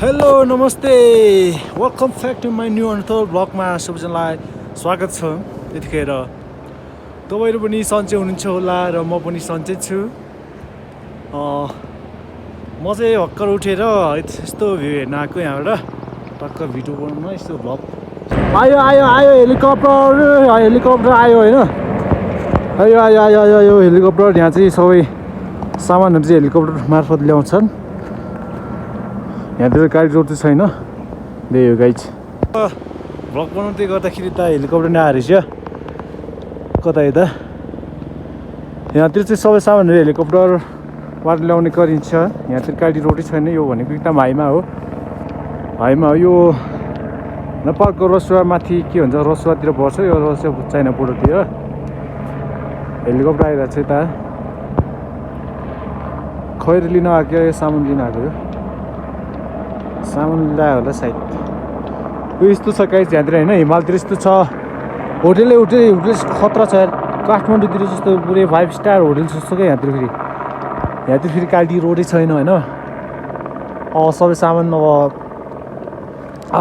Hello नमस्ते welcome back to my new another ब्लगमा सबैजनालाई स्वागत छ। त्यतिखेर तपाईँहरू पनि सन्चै हुनुहुन्छ होला र म पनि सन्चै छु। म चाहिँ भर्खर उठेर यस्तो भ्यू हेर्न आएको यहाँबाट टक्क भिडियो बनाउन यस्तो भ्लग आयो आयो आयो हेलिकप्टर आयो होइन आयो आयो आयो आयो आयो हेलिकप्टर। यहाँ चाहिँ सबै सामानहरू चाहिँ हेलिकप्टर मार्फत ल्याउँछन्। यहाँतिर गाडी रोड चाहिँ छैन। त्यही हो गाइज भ्लग बनाउँदै गर्दाखेरि त हेलिकप्टर नै आएर रहेछ कता यता। यहाँतिर चाहिँ सबै सामानहरू हेलिकप्टरबाट ल्याउने गरिन्छ। यहाँतिर गाडी रोडै छैन। यो भनेको एकदम हाईमा हो यो नेपालको रसुवामाथि के भन्छ रसुवातिर पर्छ। यो रसुवा चाइना बोर्डरतिर हेलिकप्टर आइरहेको छ। यता खैर लिन आएको सामान लिन आएको यो सामान ल्यायो होला सायद। यो यस्तो छ गाइस यहाँतिर होइन हिमालतिर यस्तो छ। होटेलै खतरा छ यार। काठमाडौँतिर जस्तो पुरै 5 स्टार होटेल जस्तो क्या यहाँतिर फेरि गाडी रोडै छैन होइन। सबै सामान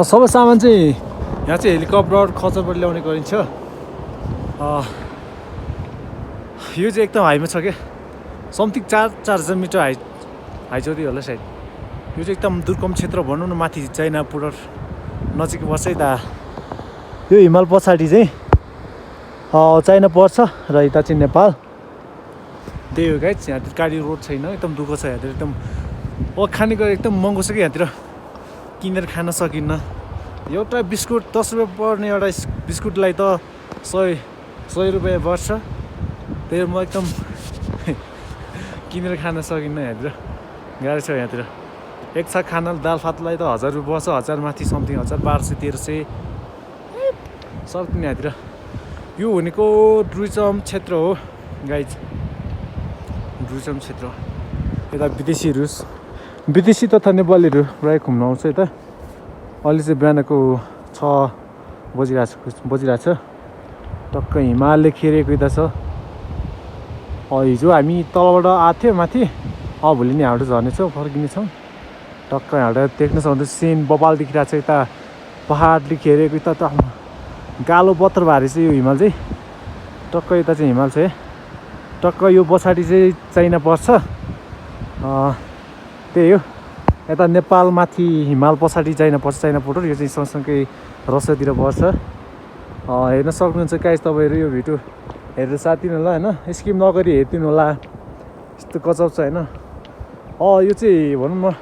सबै सामान चाहिँ यहाँ चाहिँ हेलिकप्टर खचरबाट ल्याउने गरिन्छ। यो चाहिँ एकदम हाईमा छ क्या। समथिङ 4,000 मिटर हाई चौधी होला सायद। यो चाहिँ एकदम दुर्गम क्षेत्र भनौँ न। माथि चाइना बोर्डर नजिक पर्छ यता। यो हिमाल पछाडि चाहिँ चाइना पर्छ र यता चाहिँ नेपाल। त्यही हो गाइस यहाँतिर गाडी रोड छैन। एकदम दुःख छ यहाँतिर। एकदम खानेकुरा एकदम महँगो छ कि यहाँतिर किनेर खान सकिन्न। एउटा बिस्कुट 10 रुपियाँ पर्ने एउटा बिस्कुटलाई त 100 रुपियाँ पर्छ। त्यही म एकदम किनेर खान सकिन्न यहाँतिर। गाह्रो छ यहाँतिर। एक छ खाना दाल भातलाई त 1000 रुपियाँ पर्छ। 1000 माथि समथिङ 1200 1300 सक्ने यहाँतिर। यो भनेको टुरिज्म क्षेत्र हो गाइज। टुरिज्म क्षेत्र यता विदेशी तथा नेपालीहरू प्रायः घुम्न आउँछ यता। अहिले चाहिँ बिहानको 6 बजिरहेको छ। टक्क हिमालले खेरेको यता छ। हिजो हामी तलबाट आएको थियो माथि। भोलि नै यहाँबाट झर्नेछौँ फर्किनेछौँ। टक्क यहाँबाट देख्न सक्नुहुन्छ सिन बबाल देखिरहेको छ। यता पहाडले घेरेको यता त कालो पत्थर भारी छ यो हिमाल चाहिँ। टक्क यता चाहिँ हिमाल छ। टक्क यो पछाडि चाहिँ चाइना पर्छ। त्यही हो यता नेपाल माथि हिमाल पछाडि चाइना पर्छ। चाइना बोर्डर यो चाहिँ सँगसँगै रसियातिर पर्छ। हेर्न सक्नुहुन्छ गाइस तपाईँहरू यो भिडियो हेरेर साथ दिनु होला होइन। स्किप नगरी हेरिदिनु होला। यस्तो गजब छ होइन। यो चाहिँ भनौँ न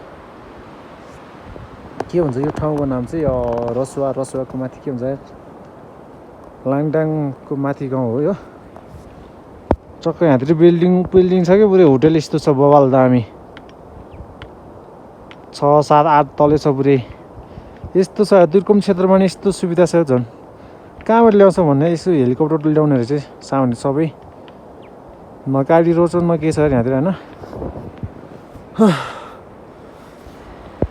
के भन्छ यो ठाउँको नाम चाहिँ रसुवाको माथि के भन्छ लाङडाङको माथि गाउँ हो यो। टक्क यहाँतिर बिल्डिङ छ कि पुरै होटेल यस्तो छ बबाल दामी। 6 7 8 तले छ पुरै यस्तो छ। दुर्गम क्षेत्रमा नि यस्तो सुविधा छ झन्। कहाँबाट ल्याउँछ भन्ने यसो हेलिकप्टर ल्याउने रहेछ सामान सबै। न गाडी रोड न के छ यहाँतिर होइन।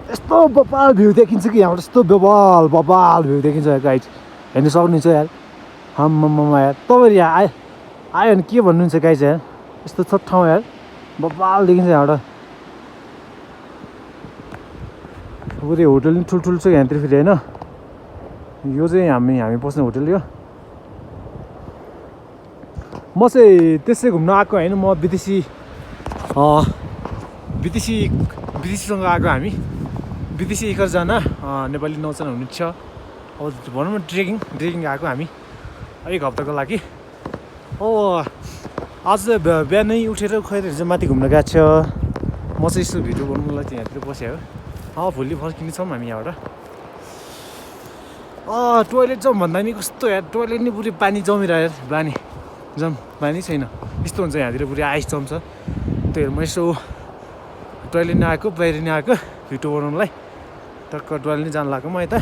यस्तो बबाल भ्यू देखिन्छ कि यहाँबाट यस्तो बबाल भ्यू देखिन्छ गाइड। हेर्नु सक्नुहुन्छ यार। मम्मा यार तपाईँहरू यहाँ आयो भने के भन्नुहुन्छ गाइज यार। यस्तो छ ठाउँ यार बबाल देखिन्छ यहाँबाट। पुरै होटल नि ठुल्ठुलो छ यहाँतिर फेरि होइन। यो चाहिँ हामी बस्ने होटल यो। म चाहिँ त्यसै घुम्न आएको होइन। म विदेशीसँग आएको। हामी विदेशी 11जना नेपाली 9जना हुनुहुन्छ। अब भनौँ न ट्रेकिङ आएको हामी एक हप्ताको लागि। आज बिहानै उठेर खैर चाहिँ माथि घुम्न गएको छ। म चाहिँ यस्तो भिडियो बनाउनुलाई चाहिँ यहाँतिर बसेँ हो। भोलि फर्किनेछौँ हामी यहाँबाट। टोइलेट जाउँ भन्दा नि कस्तो यार टोइलेट नि पुरै पानी जमिरहेर पानी छैन। यस्तो हुन्छ यहाँतिर पुरै आइस जम्छ। त्यही म यसो टोइलेट नै आएको बाहिर नै आएको भिडियो बनाउनुलाई। टक्क टोइलेट नै जानु लाग्यो म यता।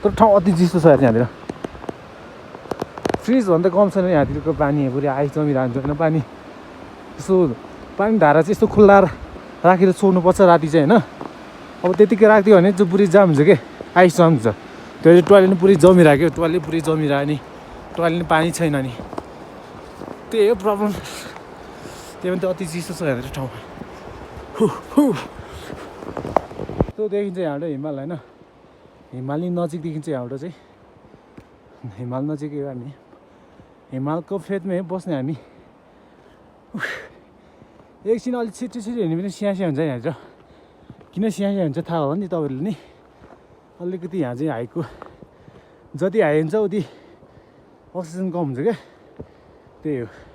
तर ठाउँ अति चिसो छ यहाँतिर। फ्रिजभन्दा कम छैन यहाँतिरको पानी। पुरै आइस जमिरहेको होइन पानी। यसो पानी धारा चाहिँ यस्तो खुल्ला राखेर सोर्नुपर्छ राति चाहिँ होइन। अब त्यतिकै राखिदियो भने चाहिँ पुरै जाम हुन्छ कि आइस जम्छ। त्यो चाहिँ टोइलेट नि पुरै जमिरहेको। टोइलेट पुरै जमिरह्यो नि टोइलेट नि पानी छैन नि। त्यही हो प्रब्लम। त्यही पनि त अति चिसो छ यहाँतिर ठाउँमा। त्यो देखिन्छ यहाँबाट हिमाल होइन हिमाली नजिक देखिन्छ यहाँबाट चाहिँ हिमाल नजिकै हो हामी हिमालको फेदमै बस्ने हामी एकछिन अलिक छिटो छिटो हिँड्यो भने स्याहास्या हुन्छ यहाँतिर किन स्याहास्या हुन्छ थाहा हो नि तपाईँहरूले नि अलिकति यहाँ चाहिँ हाइटको जति हाई हुन्छ उति अक्सिजन कम हुन्छ क्या त्यही हो